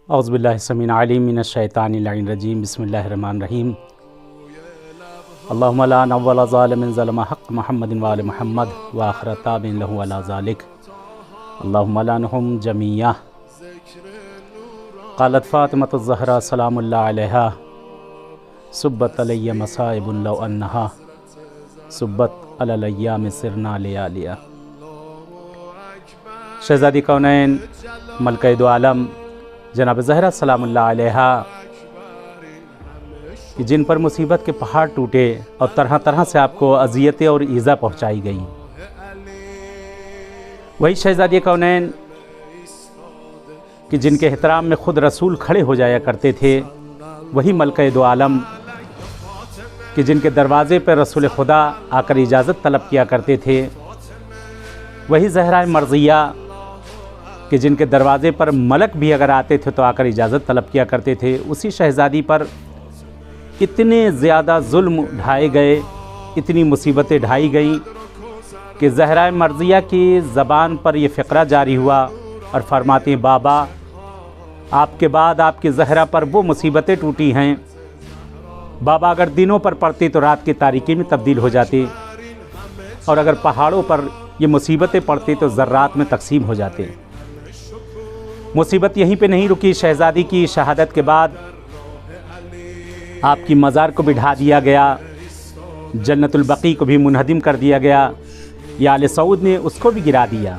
औज़ुबिल्लाहि समीन अलीम मिनश शैतानिर रजीम बिस्मिल्लाहिर रहमानिर रहीम। अल्लाहुम्मा ला नव्वल ज़ालिमिन ज़लम हक़ मुहम्मदिन व आलि मुहम्मद व आखिर ताबिन लहु अला ज़ालिक अल्लाहुम्मा लानहुम जमीआ। क़ालत फ़ातिमतु ज़हरा सलामुल्लाहि अलैहा सुब्बत अलैया मसाइबुन लौ अन्नहा सुब्बत अलल अय्याम सिरना लियालिया। शहज़ादी कौनैन मलका दो आलम जनाब ज़हरा सलामुल्लाह अलैहा कि जिन पर मुसीबत के पहाड़ टूटे और तरह तरह से आपको अज़ियतें और ईज़ा पहुंचाई गई, वही शहज़ादी कौनैन कि जिनके एहतराम में ख़ुद रसूल खड़े हो जाया करते थे, वही मलका दो आलम कि जिनके दरवाज़े पर रसूल खुदा आकर इजाज़त तलब किया करते थे, वही ज़हरा मर्ज़िया कि जिनके दरवाज़े पर मलक भी अगर आते थे तो आकर इजाज़त तलब किया करते थे। उसी शहज़ादी पर इतने ज़्यादा जुल्म ढाए गए, इतनी मुसीबतें ढाई गई कि ज़हरा मर्ज़िया की ज़बान पर यह फ़िक्रा जारी हुआ और फरमाती हैं, बाबा आपके बाद आपकी ज़हरा पर वो मुसीबतें टूटी हैं, बाबा अगर दिनों पर पड़ती तो रात की तारीकी में तब्दील हो जाती, और अगर पहाड़ों पर ये मुसीबतें पड़ती तो ज़र्रात में तकसीम हो जाते। मुसीबत यहीं पे नहीं रुकी। शहज़ादी की शहादत के बाद आपकी मज़ार को भी ढा दिया गया, जन्नतुल बकी को भी मुनहदिम कर दिया गया, या आले सऊद ने उसको भी गिरा दिया,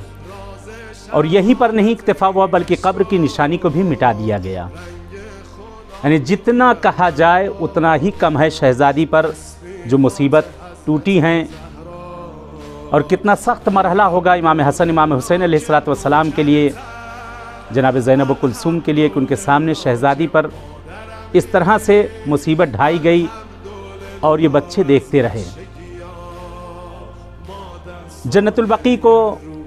और यहीं पर नहीं इक्तफ़ा हुआ बल्कि कब्र की निशानी को भी मिटा दिया गया। यानी जितना कहा जाए उतना ही कम है शहज़ादी पर जो मुसीबत टूटी हैं, और कितना सख्त मरहला होगा इमाम हसन इमाम हुसैन अलैहिस्सलातु वस्सलाम के लिए, जनाब ज़ैनब कुलसूम के लिए कि उनके सामने शहज़ादी पर इस तरह से मुसीबत ढाई गई और ये बच्चे देखते रहे। जन्नतुल बकी को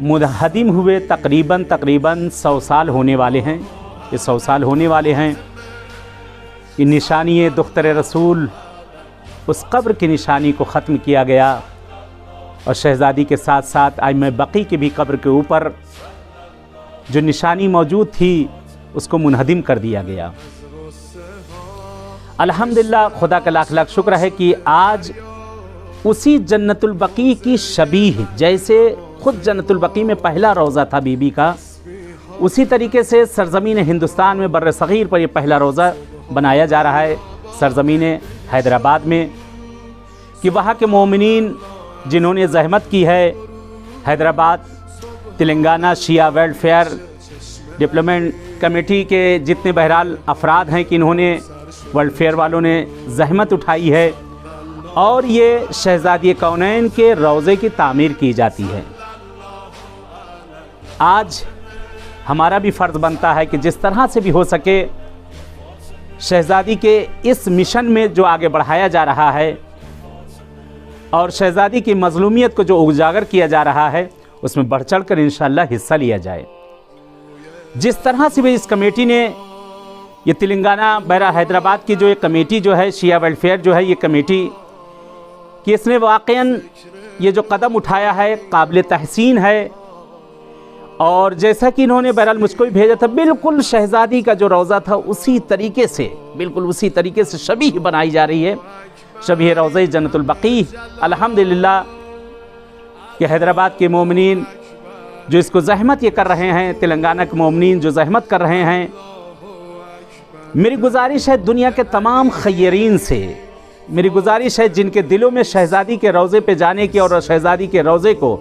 मुनहदिम हुए तकरीबन 100 साल होने वाले हैं। ये 100 साल होने वाले हैं। ये निशानी दुख्तर रसूल, उस कब्र की निशानी को ख़त्म किया गया, और शहज़ादी के साथ साथ आइम्मा बकी की भी कब्र के ऊपर जो निशानी मौजूद थी उसको मुनहदिम कर दिया गया। अल्हम्दुलिल्लाह, खुदा का लाख लाख शुक्र है कि आज उसी जन्नतुल बकी की शबीह, जैसे खुद जन्नतुल बकी में पहला रोज़ा था बीबी का, उसी तरीके से सरज़मीन हिंदुस्तान में बर्र सग़ीर पर यह पहला रोज़ा बनाया जा रहा है, सरज़मीन हैदराबाद में, कि वहाँ के मोमिनीन जिन्होंने ज़हमत की है, हैदराबाद तेलंगाना शिया वेलफेयर डेवलपमेंट कमेटी के जितने बहरहाल अफराद हैं कि इन्होंने वेलफेयर वालों ने ज़हमत उठाई है, और ये शहज़ादी कौनैन के रोज़े की तामीर की जाती है। आज हमारा भी फ़र्ज़ बनता है कि जिस तरह से भी हो सके शहज़ादी के इस मिशन में जो आगे बढ़ाया जा रहा है, और शहज़ादी की मज़लूमियत को जो उजागर किया जा रहा है, उसमें बढ़ चढ़ कर इंशाअल्लाह हिस्सा लिया जाए। जिस तरह से भी इस कमेटी ने, ये तेलंगाना बहरा हैदराबाद की जो एक कमेटी जो है शिया वेलफेयर जो है, ये कमेटी कि इसने वाक़ईन ये जो कदम उठाया है काबिल तहसीन है, और जैसा कि इन्होंने बहरहाल मुझको भी भेजा था, बिल्कुल शहज़ादी का जो रोज़ा था उसी तरीके से, बिल्कुल उसी तरीके से शबीह बनाई जा रही है, शबीह रोज़े जन्नतुल बकी। अल्हम्दुलिल्लाह कि हैदराबाद के मोमिनीन जो इसको ज़हमत ये कर रहे हैं, तेलंगाना के मोमिनीन जो ज़हमत कर रहे हैं, मेरी गुजारिश है दुनिया के तमाम खैरीन से, मेरी गुजारिश है जिनके दिलों में शहज़ादी के रोज़े पे जाने की और शहज़ादी के रोज़े को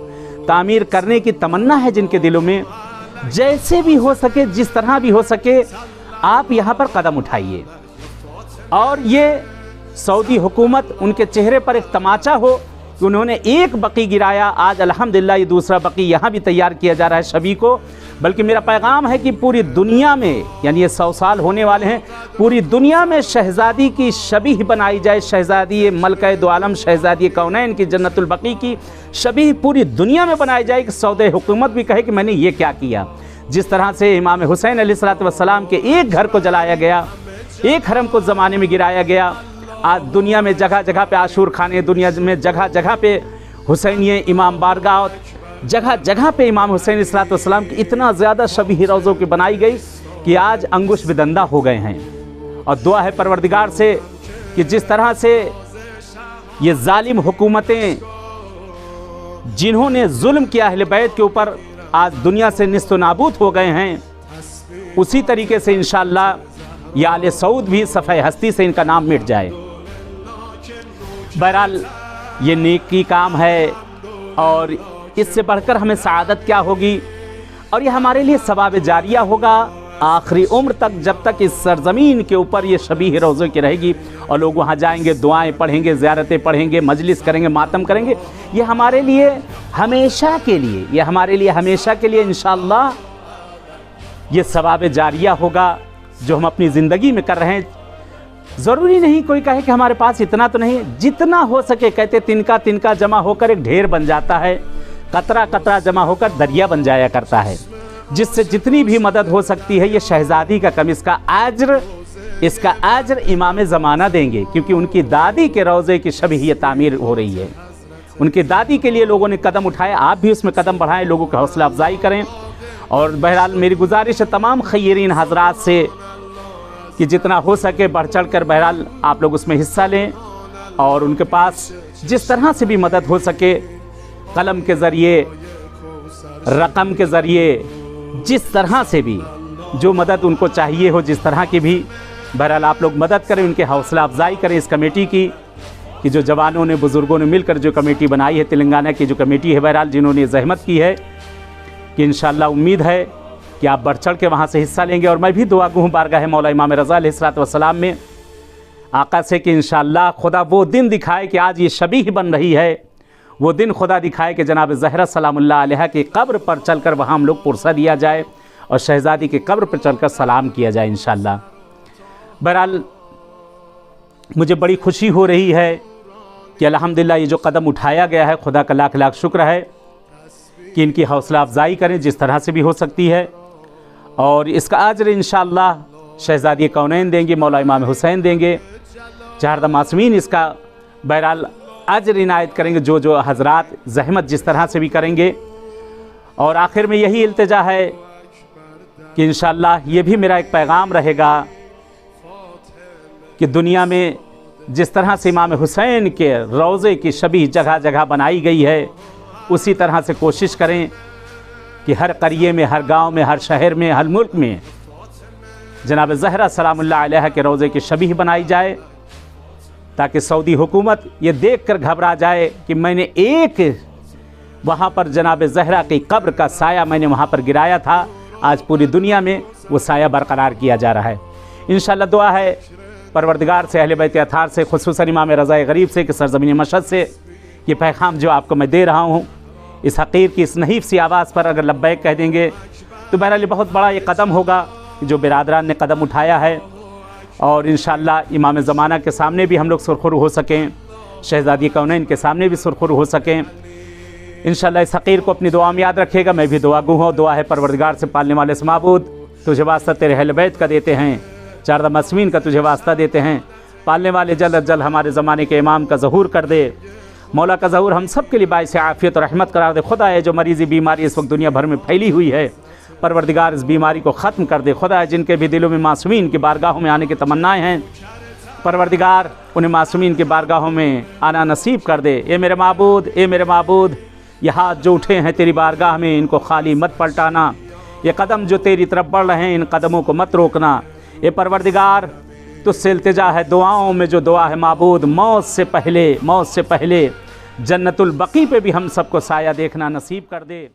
तामीर करने की तमन्ना है, जिनके दिलों में, जैसे भी हो सके, जिस तरह भी हो सके, आप यहाँ पर कदम उठाइए, और ये सऊदी हुकूमत उनके चेहरे पर एक तमाचा हो कि उन्होंने एक बकी गिराया। आज अल्हम्दुलिल्लाह ये दूसरा बकी यहाँ भी तैयार किया जा रहा है शबी को। बल्कि मेरा पैगाम है कि पूरी दुनिया में, यानी ये 100 साल होने वाले हैं, पूरी दुनिया में शहज़ादी की शबीह बनाई जाए, शहज़ादी मलका दो आलम शहज़ादी कौनैन की जन्नतुल बकी की शबीह पूरी दुनिया में बनाई जाए कि सऊदी हुकूमत भी कहे कि मैंने ये क्या किया। जिस तरह से इमाम हुसैन अलैहिस्सलातु वस्सलाम के एक घर को जलाया गया, एक हरम को ज़माने में गिराया गया, आज दुनिया में जगह जगह पे आशूर खाने, दुनिया में जगह जगह पे हुसैनिये इमाम बारगाह, जगह जगह पे इमाम हुसैन अलैहिस्सलाम की इतना ज़्यादा शबीह रोज़ों की बनाई गई कि आज अंगुश बिदंदा हो गए हैं। और दुआ है परवरदिगार से कि जिस तरह से ये जालिम हुकूमतें जिन्होंने जुल्म किया अहले बैत के ऊपर आज दुनिया से निस्त नाबूद हो गए हैं, उसी तरीके से इंशाअल्लाह ये आले सऊद भी सफ़े हस्ती से इनका नाम मिट जाए। बहरहाल ये नेकी काम है और इससे बढ़कर हमें सआदत क्या होगी, और ये हमारे लिए सवाब जारिया होगा आखिरी उम्र तक, जब तक इस सरज़मीन के ऊपर ये शबीह रोज़े की रहेगी और लोग वहाँ जाएंगे, दुआएं पढ़ेंगे, ज़ियारतें पढ़ेंगे, मजलिस करेंगे, मातम करेंगे। ये हमारे लिए हमेशा के लिए, ये हमारे लिए हमेशा के लिए इंशाअल्लाह ये सवाब जारिया होगा जो हम अपनी ज़िंदगी में कर रहे हैं। ज़रूरी नहीं कोई कहे कि हमारे पास इतना तो नहीं, जितना हो सके, कहते तिनका तिनका जमा होकर एक ढेर बन जाता है, कतरा कतरा जमा होकर दरिया बन जाया करता है। जिससे जितनी भी मदद हो सकती है ये शहज़ादी का कम, इसका आजर इमाम ज़माना देंगे, क्योंकि उनकी दादी के रोज़े की शबीह तामीर हो रही है। उनकी दादी के लिए लोगों ने कदम उठाए, आप भी उसमें कदम बढ़ाएं, लोगों की हौसला अफजाई करें। और बहरहाल मेरी गुजारिश है तमाम खैरीन हजरात से कि जितना हो सके बढ़ चढ़ कर बहरहाल आप लोग उसमें हिस्सा लें, और उनके पास जिस तरह से भी मदद हो सके, कलम के ज़रिए, रकम के ज़रिए, जिस तरह से भी जो मदद उनको चाहिए हो, जिस तरह की भी, बहरहाल आप लोग मदद करें, उनके हौसला अफजाई करें इस कमेटी की, कि जो जवानों ने, बुज़ुर्गों ने मिलकर जो कमेटी बनाई है, तेलंगाना की जो कमेटी है, बहरहाल जिन्होंने जहमत की है, कि इंशाअल्लाह उम्मीद है कि आप बढ़ चढ़ के वहाँ से हिस्सा लेंगे। और मैं भी दुआ गो हूँ बारगाह मौला इमाम रज़ा अलैहिस्सलाम में आका से कि इंशाअल्लाह खुदा वो दिन दिखाए कि आज ये शबीह बन रही है, वो दिन खुदा दिखाए कि जनाब ज़हरा सलामुल्लाह अलैहा की कब्र पर चलकर वहाँ हम लोग पुरसा दिया जाए और शहज़ादी की कब्र पर चलकर सलाम किया जाए इंशाअल्लाह। बहरहाल मुझे बड़ी खुशी हो रही है कि अल्हम्दुलिल्लाह ये जो कदम उठाया गया है, खुदा का लाख लाख शुक्र है कि इनकी हौसला अफजाई करें जिस तरह से भी हो सकती है, और इसका अजर इंशाअल्लाह शहज़ादी कौनैन देंगे, मौला इमाम हुसैन देंगे, चारदा मासूमीन इसका बहरहाल अजर इनायत करेंगे, जो जो हजरात ज़हमत जिस तरह से भी करेंगे। और आखिर में यही इल्तिजा है कि इंशाअल्लाह ये भी मेरा एक पैगाम रहेगा कि दुनिया में जिस तरह से इमाम हुसैन के रोज़े की शबीह जगह जगह बनाई गई है, उसी तरह से कोशिश करें कि हर करिए में, हर गांव में, हर शहर में, हर मुल्क में जनाब ज़हरा सलामुल्लाह अलैहा के रोज़े की शबीह बनाई जाए, ताकि सऊदी हुकूमत ये देख कर घबरा जाए कि मैंने एक वहाँ पर जनाब ज़हरा की कब्र का साया मैंने वहाँ पर गिराया था, आज पूरी दुनिया में वो साया बरकरार किया जा रहा है। इंशाअल्लाह दुआ है परवरदिगार से, अहले बैत अताहार से, खुसूसन इमाम रज़ा गरीब से कि सरज़मीन मशहद से ये पैगाम जो आपको मैं दे रहा हूँ, इस हक़ीर की इस नहीफ सी आवाज़ पर अगर लब्बैक कह देंगे तो बहरहाल बहुत बड़ा ये कदम होगा जो बिरादरान ने कदम उठाया है। और इंशाअल्लाह इमाम ज़माना के सामने भी हम लोग सुरखुर हो सकें, शहज़ादी कौनैन के सामने भी सुरखुर हो सकें। इंशाअल्लाह इस हक़ीर को अपनी दुआ में याद रखिएगा। मैं भी दुआ गो हूँ, दुआ है परवरदिगार से, पालने वाले से माबूद तुझे वास्ता तेरे अहले बैत का देते हैं, चारदा मासूमीन का तुझे वास्ता देते हैं, पालने वाले जल्द अज जल्द हमारे ज़माने के इमाम का ज़हूर कर दे, मौला का ज़हूर हम सब के लिए बाइस आफ़ियत और रहमत करार दे। खुदा है जो मरीज़ी बीमारी इस वक्त दुनिया भर में फैली हुई है, परवरदिगार इस बीमारी को ख़त्म कर दे। खुदा है जिनके भी दिलों में मासूमीन की बारगाहों में आने की तमन्नाएँ हैं, परवरदिगार उन्हें मासूमीन की बारगाहों में आना नसीब कर दे। ए मेरे माबूद, ए मेरे माबूद, ये हाथ जो उठे हैं तेरी बारगाह में, इनको खाली मत पलटाना। ये कदम जो तेरी तरफ बढ़ रहे हैं, इन कदमों को मत रोकना। ये परवरदिगार तुझसे इल्तिजा है, दुआओं में जो दुआ है माबूद, मौत से पहले जन्नतुल बकी पे भी हम सबको साया देखना नसीब कर दे।